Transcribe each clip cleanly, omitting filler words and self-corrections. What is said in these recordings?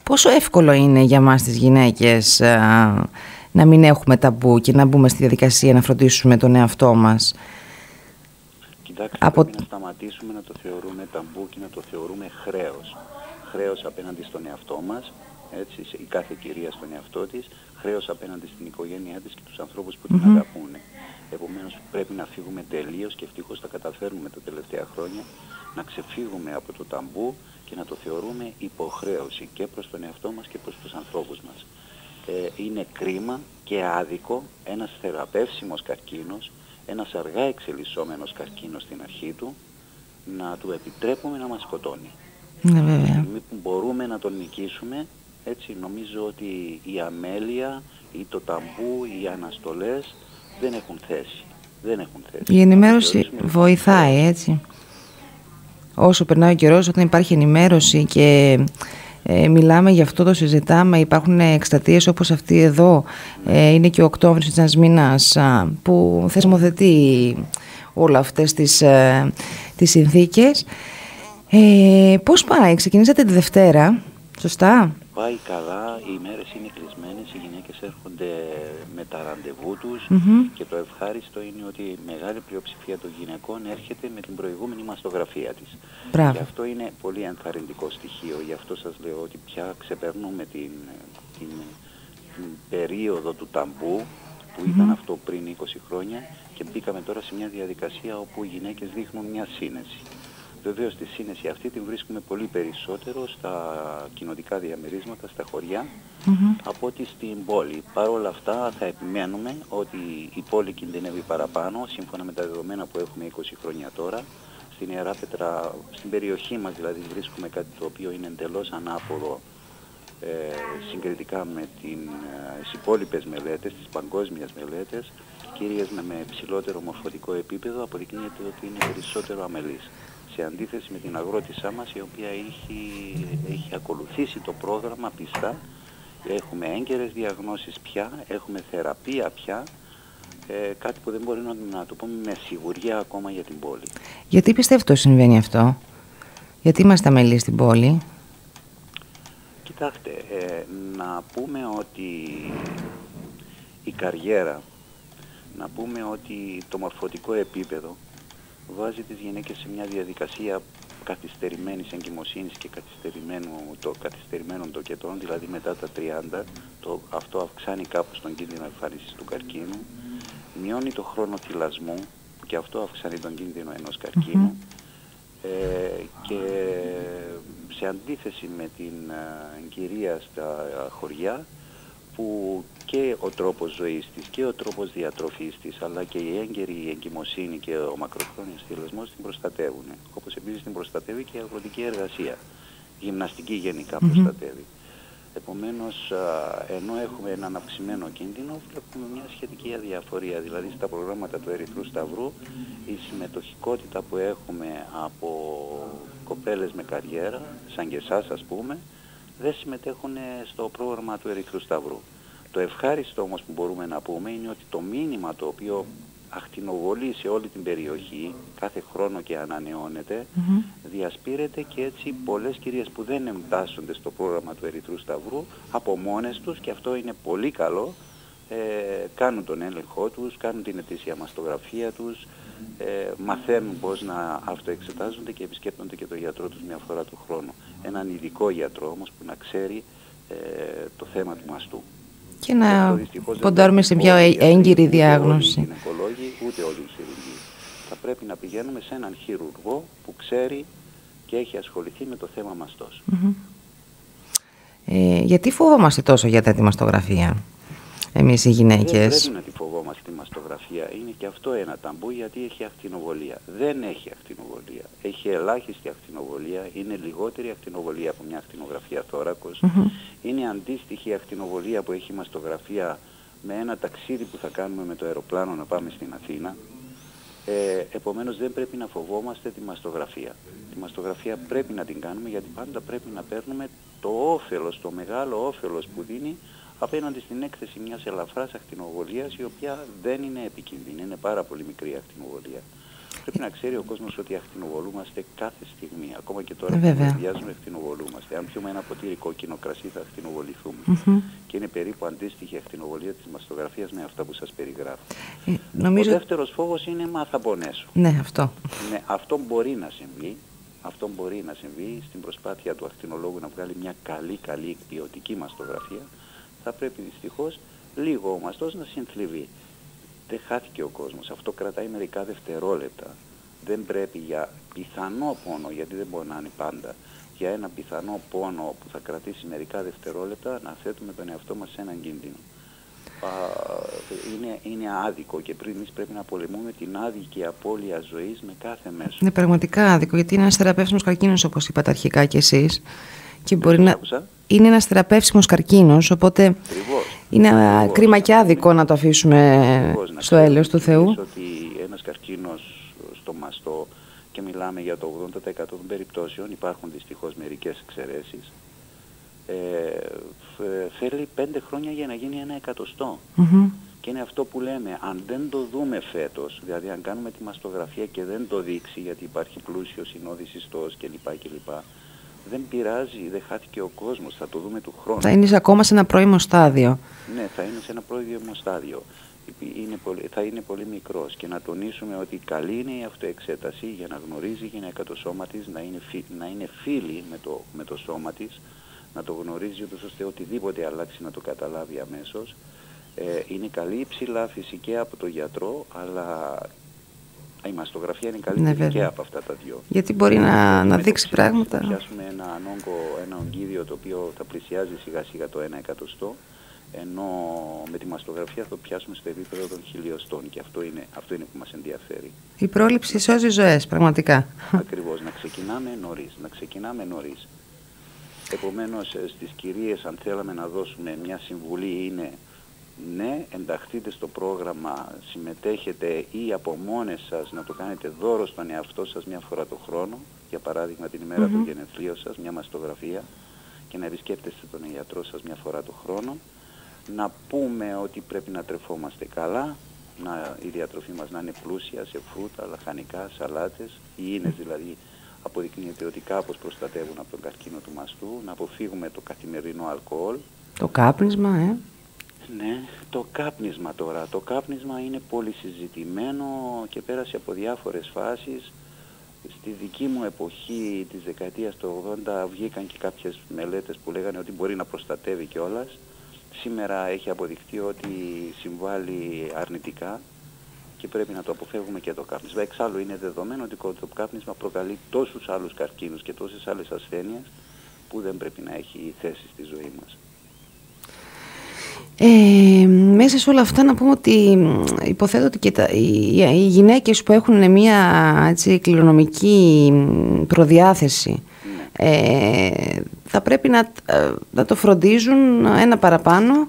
Πόσο εύκολο είναι για μας τις γυναίκες να μην έχουμε ταμπού και να μπούμε στη διαδικασία να φροντίσουμε τον εαυτό μας? Κοιτάξτε, πρέπει να σταματήσουμε να το θεωρούμε ταμπού και να το θεωρούμε χρέος. Χρέος απέναντι στον εαυτό μας, έτσι, η κάθε κυρία στον εαυτό της, χρέος απέναντι στην οικογένειά της και τους ανθρώπους που την αγαπούν. Επομένως πρέπει να φύγουμε τελείως, και ευτυχώς τα καταφέρνουμε τα τελευταία χρόνια, να ξεφύγουμε από το ταμπού και να το θεωρούμε υποχρέωση και προς τον εαυτό μας και προς τους ανθρώπους μας. Είναι κρίμα και άδικο ένας θεραπεύσιμος καρκίνος, ένας αργά εξελισσόμενος καρκίνος στην αρχή του, να του επιτρέπουμε να μας σκοτώνει. Ναι, βέβαια. Τη στιγμή που μπορούμε να τον νικήσουμε, έτσι, νομίζω ότι η αμέλεια ή το ταμπού, οι αναστολές δεν έχουν θέση. Η ενημέρωση βοηθάει, έτσι. Όσο περνάει ο καιρός, όταν υπάρχει ενημέρωση και μιλάμε γι' αυτό, το συζητάμε, υπάρχουν εκστρατείες όπως αυτή εδώ, είναι και ο Οκτώβρης ένας μήνας που θεσμοθετεί όλα αυτές τις συνθήκες. Πώς πάει? Ξεκινήσατε τη Δευτέρα, σωστά? Πάει καλά, οι ημέρες είναι κλεισμένες, οι γυναίκες έρχονται με τα ραντεβού τους και το ευχάριστο είναι ότι η μεγάλη πλειοψηφία των γυναικών έρχεται με την προηγούμενη μαστογραφία της. Μπράβο. Και αυτό είναι πολύ ενθαρρυντικό στοιχείο, γι' αυτό σας λέω ότι πια ξεπερνούμε την περίοδο του ταμπού που ήταν αυτό πριν 20 χρόνια και μπήκαμε τώρα σε μια διαδικασία όπου οι γυναίκες δείχνουν μια σύνεση. Βεβαίως τη σύνεση αυτή την βρίσκουμε πολύ περισσότερο στα κοινοτικά διαμερίσματα, στα χωριά, από ότι στην πόλη. Παρ' όλα αυτά θα επιμένουμε ότι η πόλη κινδυνεύει παραπάνω, σύμφωνα με τα δεδομένα που έχουμε 20 χρόνια τώρα. Στην Ιεράπετρα, στην περιοχή μας δηλαδή, βρίσκουμε κάτι το οποίο είναι εντελώς ανάποδο συγκριτικά με τις υπόλοιπες μελέτες, τις παγκόσμιες μελέτες. Κυρίες με ψηλότερο μορφωτικό επίπεδο αποδεικνύεται ότι είναι περισσότερο αμελής. Σε αντίθεση με την αγρότησά μας, η οποία έχει ακολουθήσει το πρόγραμμα πιστά. Έχουμε έγκαιρες διαγνώσεις πια, έχουμε θεραπεία πια, κάτι που δεν μπορεί να το πούμε με σιγουριά ακόμα για την πόλη. Γιατί πιστεύετε ότι συμβαίνει αυτό? Γιατί είμαστε αμελείς στην πόλη? Κοιτάξτε, να πούμε ότι η καριέρα, να πούμε ότι το μορφωτικό επίπεδο βάζει τις γυναίκες σε μια διαδικασία καθυστερημένης εγκυμοσύνης και καθυστερημένων τοκετών, δηλαδή μετά τα 30, αυτό αυξάνει κάπως τον κίνδυνο εμφάνισης του καρκίνου, μειώνει το χρόνο θυλασμού και αυτό αυξάνει τον κίνδυνο ενός καρκίνου, και σε αντίθεση με την κυρία στα χωριά, που και ο τρόπος ζωής της και ο τρόπος διατροφής της, αλλά και η έγκαιρη εγκυμοσύνη και ο μακροχρόνιος θυλασμός την προστατεύουν. Όπως επίσης την προστατεύει και η αγροτική εργασία. Η γυμναστική γενικά προστατεύει. Επομένως, ενώ έχουμε έναν αυξημένο κίνδυνο, βλέπουμε μια σχετική αδιαφορία. Δηλαδή στα προγράμματα του Ερυθρού Σταυρού, η συμμετοχικότητα που έχουμε από κοπέλες με καριέρα, σαν και εσάς ας πούμε, δεν συμμετέχουν στο πρόγραμμα του Ερυθρού Σταυρού. Το ευχάριστο όμως που μπορούμε να πούμε είναι ότι το μήνυμα το οποίο ακτινοβολεί σε όλη την περιοχή, κάθε χρόνο και ανανεώνεται, διασπείρεται και έτσι πολλές κυρίες που δεν εντάσσονται στο πρόγραμμα του Ερυθρού Σταυρού από μόνες τους, και αυτό είναι πολύ καλό, κάνουν τον έλεγχό τους, κάνουν την ετήσια μαστογραφία τους, μαθαίνουν πώς να αυτοεξετάζονται και επισκέπτονται και τον γιατρό τους μια φορά του χρόνου. Έναν ειδικό γιατρό όμως που να ξέρει το θέμα του μαστού. Και να ποντάρουμε σε μια έγκυρη διάγνωση. Ούτε όλοι οι γυναικολόγοι, ούτε όλοι οι χειρουργοί. Θα πρέπει να πηγαίνουμε σε έναν χειρουργό που ξέρει και έχει ασχοληθεί με το θέμα μαστός. Γιατί φοβόμαστε τόσο για τη μαστογραφία εμείς οι γυναίκες? Δεν πρέπει να τη φοβόμαστε τη μαστογραφία. Είναι και αυτό ένα ταμπού, γιατί έχει ακτινοβολία. Δεν έχει ακτινοβολία. Έχει ελάχιστη ακτινοβολία. Είναι λιγότερη ακτινοβολία από μια ακτινογραφία θώρακος. Είναι αντίστοιχη ακτινοβολία που έχει η μαστογραφία με ένα ταξίδι που θα κάνουμε με το αεροπλάνο να πάμε στην Αθήνα. Επομένως δεν πρέπει να φοβόμαστε τη μαστογραφία. Τη μαστογραφία πρέπει να την κάνουμε, γιατί πάντα πρέπει να παίρνουμε το όφελος, το μεγάλο όφελος που δίνει απέναντι στην έκθεση μιας ελαφράς ακτινοβολίας, η οποία δεν είναι επικίνδυνη, είναι πάρα πολύ μικρή ακτινοβολία. Πρέπει να ξέρει ο κόσμος ότι ακτινοβολούμαστε κάθε στιγμή. Ακόμα και τώρα που βιάζουμε, ακτινοβολούμαστε. Αν πιούμε ένα ποτήρι κόκκινο κρασί θα ακτινοβοληθούμε. Και είναι περίπου αντίστοιχη ακτινοβολία της μαστογραφίας με αυτά που σας περιγράφω. Ο δεύτερος φόβος είναι μα θα πονέσω. Ναι, αυτό. Ναι, αυτό μπορεί να συμβεί. Αυτό μπορεί να συμβεί στην προσπάθεια του ακτινολόγου να βγάλει μια καλή ποιοτική μαστογραφία. Θα πρέπει δυστυχώς λίγο ο μαστός να συνθλιβεί. Δεν χάθηκε ο κόσμος. Αυτό κρατάει μερικά δευτερόλεπτα. Δεν πρέπει για πιθανό πόνο, γιατί δεν μπορεί να είναι πάντα, για ένα πιθανό πόνο που θα κρατήσει μερικά δευτερόλεπτα να θέτουμε τον εαυτό μας σε έναν κίνδυνο. Είναι άδικο και εμείς πρέπει να πολεμούμε την άδικη απώλεια ζωής με κάθε μέσο. Είναι πραγματικά άδικο, γιατί είναι ένας θεραπεύσιμος καρκίνος, όπως είπατε αρχικά κι εσείς. Και μπορεί είναι ένας θεραπεύσιμος καρκίνος, οπότε είναι κρίμα και άδικο να το αφήσουμε στο έλεος του Θεού. Ότι ένας καρκίνος στο μαστό, και μιλάμε για το 80% των περιπτώσεων, υπάρχουν δυστυχώς μερικές εξαιρέσεις, θέλει 5 χρόνια για να γίνει 1/100. Και είναι αυτό που λέμε, αν δεν το δούμε φέτος, δηλαδή αν κάνουμε τη μαστογραφία και δεν το δείξει, γιατί υπάρχει πλούσιο συνόδης ιστός κλπ. Δεν πειράζει, δεν χάθηκε ο κόσμος, θα το δούμε του χρόνου. Θα είναι ακόμα σε ένα πρώιμο στάδιο. Ναι, θα είναι σε ένα πρώιμο στάδιο. Θα είναι πολύ μικρός, και να τονίσουμε ότι καλή είναι η αυτοεξέταση για να γνωρίζει η γυναίκα το σώμα της, να είναι φίλη με το σώμα της, να το γνωρίζει ώστε οτιδήποτε αλλάξει να το καταλάβει αμέσως. Είναι καλή ψηλά φυσική από το γιατρό, αλλά η μαστογραφία είναι καλύτερη και από αυτά τα δυο. Γιατί μπορεί να δείξει πράγματα. Θα πιάσουμε ένα ογκίδιο το οποίο θα πλησιάζει σιγά σιγά το 1/100, ενώ με τη μαστογραφία θα το πιάσουμε στο επίπεδο των χιλιοστών, και αυτό είναι που μας ενδιαφέρει. Η πρόληψη σώζει ζωές, πραγματικά. Ακριβώς, να ξεκινάμε νωρίς. Επομένως, στις κυρίες, αν θέλαμε να δώσουμε μια συμβουλή, είναι ναι, ενταχθείτε στο πρόγραμμα, συμμετέχετε, ή από μόνες σας να το κάνετε δώρο στον εαυτό σας μια φορά το χρόνο, για παράδειγμα την ημέρα του γενεθλίου σας, μια μαστογραφία, και να επισκέπτεστε τον γιατρό σας μια φορά το χρόνο. Να πούμε ότι πρέπει να τρεφόμαστε καλά, η διατροφή μας να είναι πλούσια σε φρούτα, λαχανικά, σαλάτες, υγιεινές δηλαδή. Αποδεικνύεται ότι κάπως προστατεύουν από τον καρκίνο του μαστού, να αποφύγουμε το καθημερινό αλκοόλ. Το κάπνισμα, Ναι, το κάπνισμα τώρα. Το κάπνισμα είναι πολύ συζητημένο και πέρασε από διάφορες φάσεις. Στη δική μου εποχή της δεκαετίας του 80 βγήκαν και κάποιες μελέτες που λέγανε ότι μπορεί να προστατεύει κιόλας. Σήμερα έχει αποδειχθεί ότι συμβάλλει αρνητικά και πρέπει να το αποφεύγουμε και το κάπνισμα. Εξάλλου είναι δεδομένο ότι το κάπνισμα προκαλεί τόσους άλλους καρκίνους και τόσες άλλες ασθένειες που δεν πρέπει να έχει θέση στη ζωή μας. Μέσα σε όλα αυτά να πούμε ότι υποθέτω ότι και οι γυναίκες που έχουν μια κληρονομική προδιάθεση θα πρέπει να το φροντίζουν ένα παραπάνω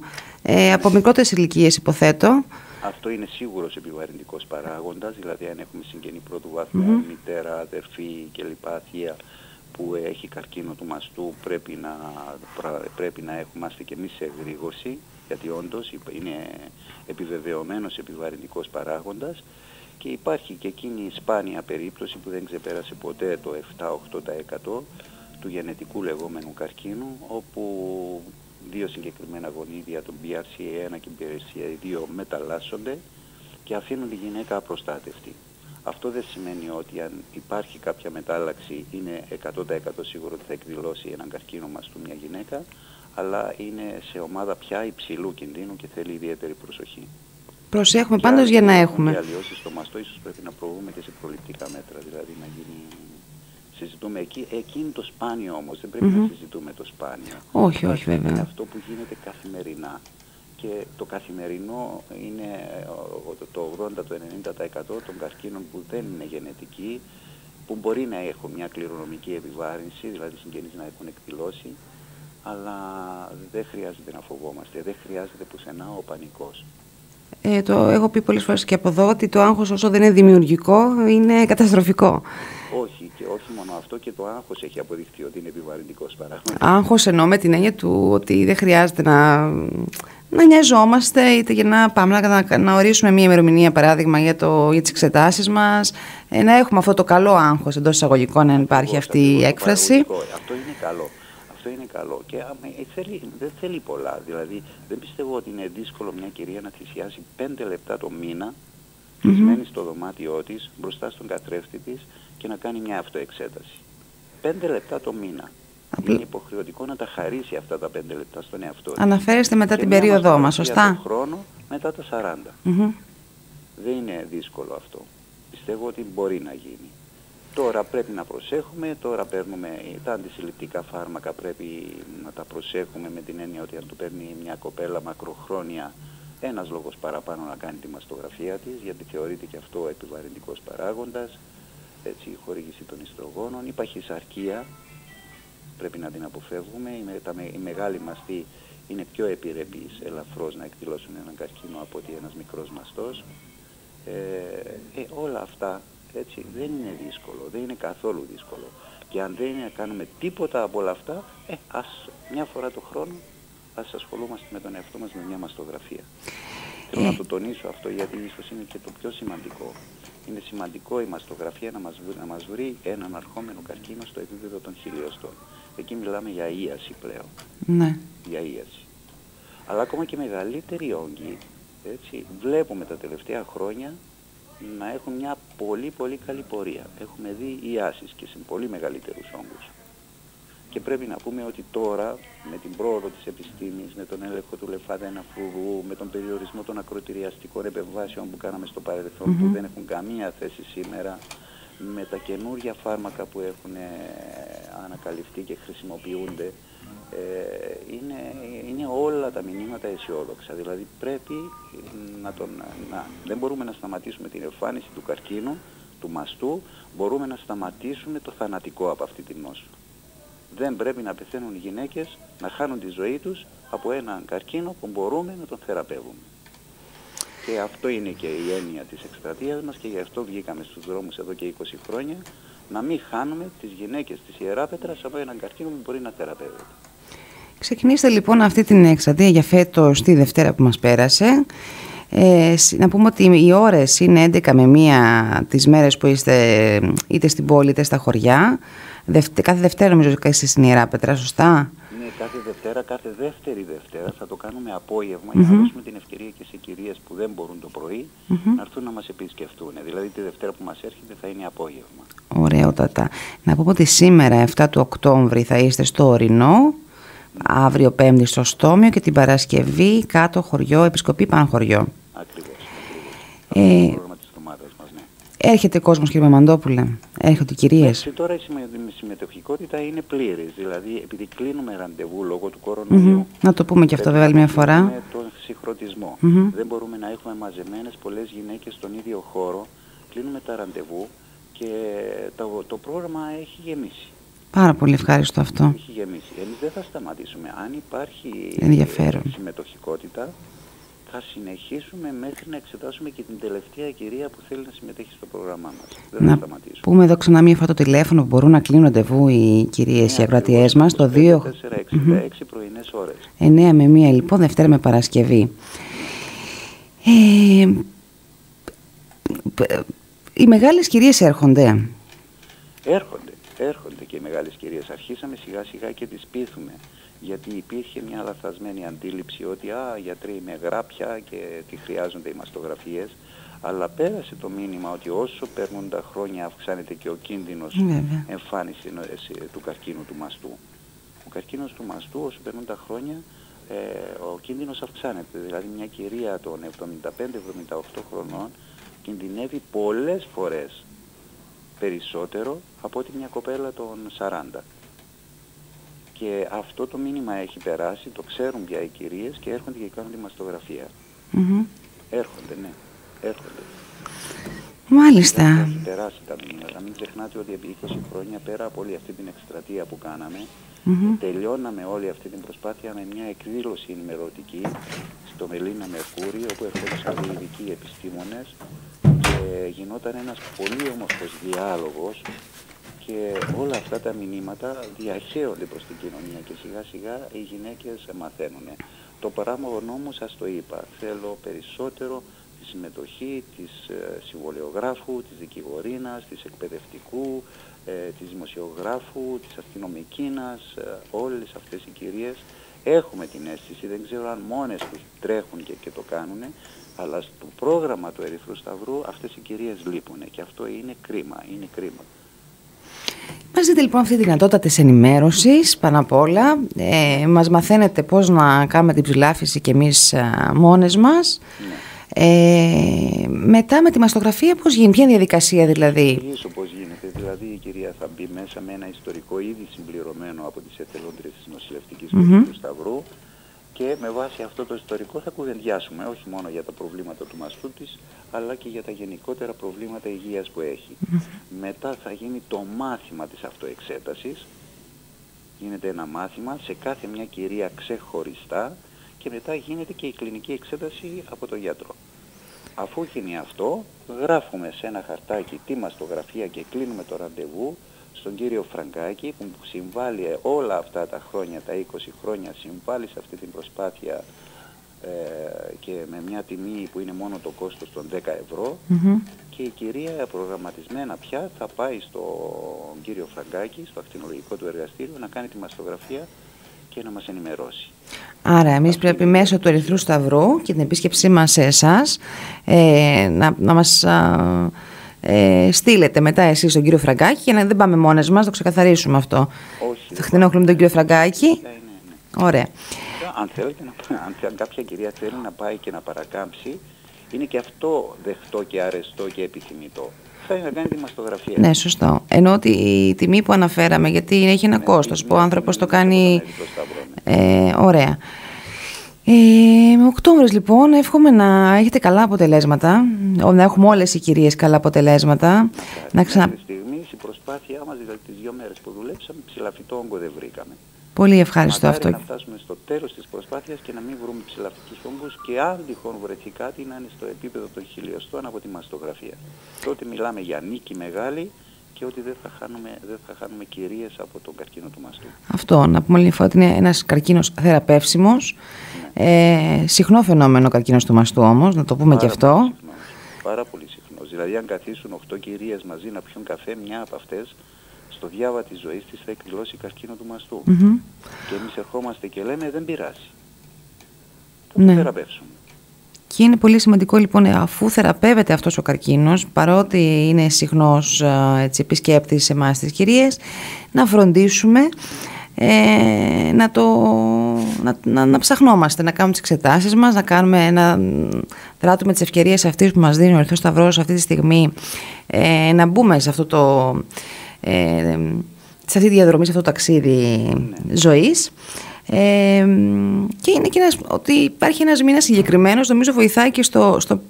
από μικρότερες ηλικίες, υποθέτω. Αυτό είναι σίγουρος επιβαρυντικός παράγοντας, δηλαδή αν έχουμε συγγενή πρώτου βαθμού, μητέρα, αδερφή κλπ, θεία που έχει καρκίνο του μαστού, πρέπει να είμαστε και εμείς σε εγρήγορση, γιατί όντως είναι επιβεβαιωμένος επιβαρυντικός παράγοντας, και υπάρχει και εκείνη η σπάνια περίπτωση που δεν ξεπέρασε ποτέ το 7-8% του γενετικού λεγόμενου καρκίνου, όπου δύο συγκεκριμένα γονίδια, τον BRCA1 και BRCA2, μεταλλάσσονται και αφήνουν τη γυναίκα απροστάτευτη. Αυτό δεν σημαίνει ότι αν υπάρχει κάποια μετάλλαξη είναι 100% σίγουρο ότι θα εκδηλώσει έναν καρκίνο μαστού μια γυναίκα, αλλά είναι σε ομάδα πια υψηλού κινδύνου και θέλει ιδιαίτερη προσοχή. Προσέχουμε πάντως για να έχουμε. Και αλλιώς στο μαστό ίσως πρέπει να προβούμε και σε προληπτικά μέτρα, δηλαδή να γίνει... Συζητούμε εκεί είναι το σπάνιο όμως, δεν πρέπει να συζητούμε το σπάνιο. Όχι, βέβαια. Είναι αυτό που γίνεται καθημερινά. Και το καθημερινό είναι το 80-90% των καρκίνων που δεν είναι γενετικοί, που μπορεί να έχουν μια κληρονομική επιβάρυνση, δηλαδή συγγενείς να έχουν εκδηλώσει, αλλά δεν χρειάζεται να φοβόμαστε, δεν χρειάζεται πουθενά ο πανικός. Το έχω πει πολλές φορές και από εδώ ότι το άγχος, όσο δεν είναι δημιουργικό, είναι καταστροφικό. Όχι, και όχι μόνο αυτό, και το άγχος έχει αποδειχθεί ότι είναι επιβαρυντικός παράγοντας. Άγχος εννοώ με την έννοια του ότι δεν χρειάζεται να νοιαζόμαστε, είτε για να πάμε να ορίσουμε μια ημερομηνία, παράδειγμα, για τις εξετάσεις μας, να έχουμε αυτό το καλό άγχος εντός εισαγωγικών, αν υπάρχει αυτή η έκφραση. Αυτό είναι καλό. Αυτό είναι καλό και δεν θέλει πολλά. Δηλαδή δεν πιστεύω ότι είναι δύσκολο μια κυρία να θυσιάσει 5 λεπτά το μήνα κλεισμένη στο δωμάτιό της, μπροστά στον καθρέφτη της και να κάνει μια αυτοεξέταση. 5 λεπτά το μήνα. Είναι υποχρεωτικό να τα χαρίσει αυτά τα 5 λεπτά στον εαυτό της. Αναφέρεστε μετά την περίοδό μας, σωστά. Για τον χρόνο μετά τα 40. Δεν είναι δύσκολο αυτό. Πιστεύω ότι μπορεί να γίνει. Τώρα πρέπει να προσέχουμε, τώρα παίρνουμε τα αντισυλληπτικά φάρμακα, πρέπει να τα προσέχουμε με την έννοια ότι αν του παίρνει μια κοπέλα μακροχρόνια, ένας λόγος παραπάνω να κάνει τη μαστογραφία της, γιατί θεωρείται και αυτό επιβαρυντικός παράγοντας, έτσι, η χορήγηση των ιστρογόνων, η παχυσαρκία, πρέπει να την αποφεύγουμε, οι μεγάλοι μαστοί είναι πιο επιρρεπείς ελαφρώς να εκδηλώσουν έναν καρκίνο από ότι ένας μικρός μαστός. Όλα αυτά, έτσι, δεν είναι δύσκολο, δεν είναι καθόλου δύσκολο. Και αν δεν κάνουμε τίποτα από όλα αυτά, μια φορά το χρόνο ας ασχολούμαστε με τον εαυτό μας με μια μαστογραφία. Θέλω να το τονίσω αυτό γιατί ίσως είναι και το πιο σημαντικό. Είναι σημαντικό η μαστογραφία να μας βρει έναν αρχόμενο καρκίνο στο επίπεδο των χιλιοστών. Εκεί μιλάμε για ίαση πλέον. Ναι. Για ίαση. Αλλά ακόμα και μεγαλύτεροι όγκοι, έτσι, βλέπουμε τα τελευταία χρόνια να έχουν μια πολύ πολύ καλή πορεία. Έχουμε δει ιάσεις και σε πολύ μεγαλύτερους όγκους. Και πρέπει να πούμε ότι τώρα με την πρόοδο της επιστήμης, με τον έλεγχο του λεμφαδένα φρουρού, με τον περιορισμό των ακροτηριαστικών επεμβάσεων που κάναμε στο παρελθόν που δεν έχουν καμία θέση σήμερα, με τα καινούργια φάρμακα που έχουν ανακαλυφθεί και χρησιμοποιούνται, είναι όλα τα μηνύματα αισιόδοξα. Δηλαδή πρέπει δεν μπορούμε να σταματήσουμε την εμφάνιση του καρκίνου, του μαστού, μπορούμε να σταματήσουμε το θανατικό από αυτή τη νόσο. Δεν πρέπει να πεθαίνουν οι γυναίκες, να χάνουν τη ζωή τους από έναν καρκίνο που μπορούμε να τον θεραπεύουμε. Και αυτό είναι και η έννοια της εκστρατείας μας και γι' αυτό βγήκαμε στους δρόμους εδώ και 20 χρόνια, να μην χάνουμε τις γυναίκες της Ιεράπετρας από έναν καρκίνο που μπορεί να θεραπεύεται. Ξεκινήστε λοιπόν αυτή την εκστρατεία για φέτος τη Δευτέρα που μας πέρασε. Να πούμε ότι οι ώρες είναι 11 με 1 τις μέρες που είστε είτε στην πόλη είτε στα χωριά. Κάθε Δευτέρα νομίζω ότι είστε στην Ιεράπετρα, σωστά? Ναι, κάθε Δευτέρα, κάθε δεύτερη Δευτέρα θα το κάνουμε απόγευμα για να δώσουμε την ευκαιρία και σε κυρίες που δεν μπορούν το πρωί να έρθουν να μας επισκεφτούν. Δηλαδή τη Δευτέρα που μας έρχεται θα είναι απόγευμα. Ωραιότατα. Να πούμε ότι σήμερα 7 του Οκτώβρη θα είστε στο Ορεινό, αύριο Πέμπτη στο Στόμιο και την Παρασκευή κάτω χωριό, Επισκοπή Πανχωριό. Ακριβώς. Αυτό είναι το πρόγραμμα της εβδομάδας μας, ναι. Έρχεται κόσμος, κύριε Μαμαντόπουλε, έρχονται κυρίες. Τώρα η συμμετοχικότητα είναι πλήρης, δηλαδή επειδή κλείνουμε ραντεβού λόγω του κορονοϊού. Να το πούμε και αυτό βέβαια μια φορά. Με τον συγχρονισμό. Δεν μπορούμε να έχουμε μαζεμένες πολλές γυναίκες στον ίδιο χώρο, κλείνουμε τα ραντεβού και το πρόγραμμα έχει γεμίσει. Πάρα πολύ ευχάριστο αυτό. Έχει γεμίσει. Εμείς δεν θα σταματήσουμε. Αν υπάρχει συμμετοχικότητα, θα συνεχίσουμε μέχρι να εξετάσουμε και την τελευταία κυρία που θέλει να συμμετέχει στο πρόγραμμά μας. Δεν θα σταματήσουμε. Πούμε εδώ ξανά μία φορά το τηλέφωνο που μπορούν να κλείνουν ραντεβού οι κυρίες, οι ακροατριές μας, το 2-4-66 πρωινές ώρες. 9 με 1 λοιπόν, Δευτέρα με Παρασκευή. Οι μεγάλες κυρίες έρχονται. Έρχονται και οι μεγάλες κυρίες. Αρχίσαμε σιγά σιγά και τις πείθουμε. Γιατί υπήρχε μια λαθασμένη αντίληψη ότι γιατροί με γράπια και τι χρειάζονται οι μαστογραφίες. Αλλά πέρασε το μήνυμα ότι όσο παίρνουν τα χρόνια αυξάνεται και ο κίνδυνος εμφάνιση του καρκίνου του μαστού. Ο καρκίνος του μαστού όσο παίρνουν τα χρόνια ο κίνδυνος αυξάνεται. Δηλαδή μια κυρία των 75-78 χρονών κινδυνεύει πολλές φορές περισσότερο από ότι μια κοπέλα των 40. Και αυτό το μήνυμα έχει περάσει, το ξέρουν πια οι κυρίες και έρχονται και κάνουν τη μαστογραφία. Έρχονται, ναι. Έρχονται. Μάλιστα. Έχει περάσει τα μηνύματα. Μην ξεχνάτε ότι επί 20 χρόνια πέρα από όλη αυτή την εκστρατεία που κάναμε, τελειώναμε όλη αυτή την προσπάθεια με μια εκδήλωση ενημερωτική στο Μελίνα Μερκούρι, όπου ερχόντουσαν οι ειδικοί επιστήμονες και γινόταν ένας πολύ όμορφος διάλογος και όλα αυτά τα μηνύματα διαχέονται προς την κοινωνία και σιγά σιγά οι γυναίκες μαθαίνουν. Το παράμονο όμως σας το είπα, θέλω περισσότερο τη συμμετοχή της συμβολιογράφου, της δικηγορίνας, της εκπαιδευτικού, της δημοσιογράφου, της αστυνομικίνας, όλες αυτές οι κυρίες. Έχουμε την αίσθηση, δεν ξέρω αν μόνες τους τρέχουν και το κάνουν, αλλά στο πρόγραμμα του Ερυθρού Σταυρού αυτές οι κυρίες λείπουν και αυτό είναι κρίμα, είναι κρίμα. Μας δείτε λοιπόν αυτή τη δυνατότητα της ενημέρωσης πάνω απ' όλα. Μας μαθαίνετε πώς να κάνουμε την ψηλάφιση κι εμείς μόνες μας. Ναι. Μετά με τη μαστογραφία πώς γίνει, ποια είναι η διαδικασία δηλαδή? Πώς γίνεται, δηλαδή η κυρία θα μπει μέσα με ένα ιστορικό ήδη συμπληρωμένο από τις εθελόντριες της νοσηλευτικής του Σταυρού και με βάση αυτό το ιστορικό θα κουβεντιάσουμε όχι μόνο για τα προβλήματα του μαστού της αλλά και για τα γενικότερα προβλήματα υγείας που έχει. Μετά θα γίνει το μάθημα της αυτοεξέτασης, γίνεται ένα μάθημα σε κάθε μια κυρία ξεχωριστά και μετά γίνεται και η κλινική εξέταση από τον γιατρό. Αφού γίνει αυτό, γράφουμε σε ένα χαρτάκι τη μαστογραφία και κλείνουμε το ραντεβού στον κύριο Φραγκάκη που συμβάλλει όλα αυτά τα χρόνια, τα 20 χρόνια συμβάλλει σε αυτή την προσπάθεια και με μια τιμή που είναι μόνο το κόστος των 10 ευρώ και η κυρία προγραμματισμένα πια θα πάει στον κύριο Φραγκάκη, στο ακτινολογικό του εργαστήριο να κάνει τη μαστογραφία και να μας ενημερώσει. Άρα εμείς πρέπει μέσω του Ερυθρού Σταυρού και την επίσκεψή μας σε εσάς να μας στείλετε μετά εσείς τον κύριο Φραγκάκη και να δεν πάμε μόνες μας, το ξεκαθαρίσουμε αυτό. Όχι. Θα χτενόχλουμε τον κύριο Φραγκάκη. Ναι. Ωραία. Αν κάποια κυρία θέλει να πάει και να παρακάμψει, είναι και αυτό δεχτό και αρεστό και επιθυμητό. Θα είναι να κάνει τη μαστογραφία. Ναι, σωστό. Ενώ ότι η τιμή που αναφέραμε, γιατί έχει ένα κόστος που ο άνθρωπος το κάνει. Ωραία. Οκτώβριος λοιπόν, εύχομαι να έχετε καλά αποτελέσματα, να έχουμε όλες οι κυρίες καλά αποτελέσματα. Μέχρι στιγμής η προσπάθειά μας, δηλαδή τις 2 μέρες που δουλέψαμε, ψηλαφιτό όγκο δεν βρήκαμε. Πολύ ευχάριστο αυτό. Να φτάσουμε στο τέλος της προσπάθειας και να μην βρούμε ψηλαφιτούς όγκους και αν τυχόν βρεθεί κάτι να είναι στο επίπεδο των χιλιοστών από τη μαστογραφία. Τότε μιλάμε για νίκη μεγάλη και ότι δεν θα χάνουμε κυρίες από τον καρκίνο του μαστού. Αυτό, να πούμε λίγο ότι είναι ένας καρκίνος θεραπεύσιμος, συχνό φαινόμενο ο καρκίνος του μαστού όμως, να το πούμε και αυτό. Πάρα πολύ συχνός. Δηλαδή αν καθίσουν 8 κυρίες μαζί να πιούν καφέ, μια από αυτές στο διάβα της ζωής της θα εκδηλώσει καρκίνο του μαστού. Και εμείς ερχόμαστε και λέμε δεν πειράζει. Θα το θεραπεύσουμε. Και είναι πολύ σημαντικό λοιπόν αφού θεραπεύεται αυτός ο καρκίνος, παρότι είναι συχνός επισκέπτης σε εμάς τις κυρίες, να φροντίσουμε να ψαχνόμαστε, να κάνουμε τις εξετάσεις μας, να δράτουμε τις ευκαιρίες αυτές που μας δίνει ο Ερυθρός Σταυρός αυτή τη στιγμή, να μπούμε σε αυτό σε αυτή τη διαδρομή, σε αυτό το ταξίδι ζωής. Και είναι και ότι υπάρχει ένας μήνας συγκεκριμένος, νομίζω βοηθάει και στο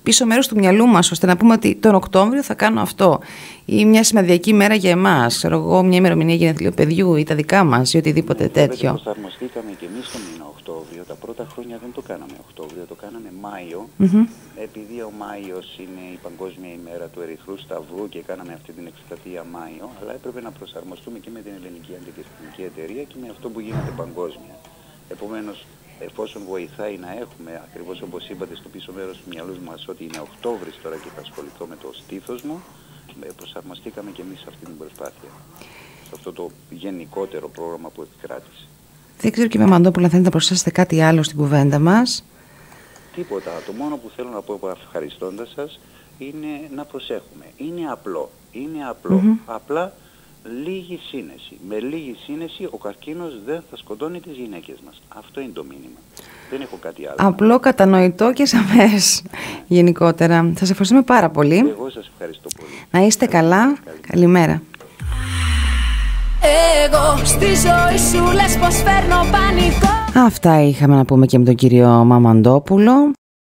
πίσω μέρος του μυαλού μας, ώστε να πούμε ότι τον Οκτώβριο θα κάνω αυτό ή μια σημαντική μέρα για εμάς, ξέρω εγώ, μια ημερομηνία γενεθλίου παιδιού ή τα δικά μας ή οτιδήποτε τέτοιο. Προσαρμοστήκαμε και εμείς στο μήνα Οκτώβριο. Τα πρώτα χρόνια δεν το κάναμε Οκτώβριο, το κάναμε Μάιο. Επειδή ο Μάιος είναι η Παγκόσμια ημέρα του Ερυθρού Σταυρού και κάναμε αυτή την εκστρατεία Μάιο, αλλά έπρεπε να προσαρμοστούμε και με την Ελληνική Αντικεστημική Εταιρεία και με αυτό που γίνεται παγκόσμια. Επομένως, εφόσον βοηθάει να έχουμε, ακριβώς όπως είπατε στο πίσω μέρος του μυαλού μας, ότι είναι Οκτώβρης τώρα και θα ασχοληθώ με το στήθος μου, προσαρμοστήκαμε και εμείς σε αυτή την προσπάθεια. Σε αυτό το γενικότερο πρόγραμμα που επικράτησε. Δεν ξέρω κύριε Μαμαντόπουλο, αν θέλετε να προσθέσετε κάτι άλλο στην κουβέντα μας. Τίποτα. Το μόνο που θέλω να πω ευχαριστώντας σας είναι να προσέχουμε. Είναι απλό. Είναι απλό. Απλά λίγη σύνεση. Με λίγη σύνεση ο καρκίνος δεν θα σκοτώνει τις γυναίκες μας. Αυτό είναι το μήνυμα. Δεν έχω κάτι άλλο. Απλό, κατανοητό και σαφές γενικότερα. Σας ευχαριστούμε πάρα πολύ. Εγώ σας ευχαριστώ πολύ. Να είστε καλά. Καλημέρα. Εγώ στη ζωή σου λες πως φέρνω πανικό. Αυτά είχαμε να πούμε και με τον κύριο Μαμαντόπουλο.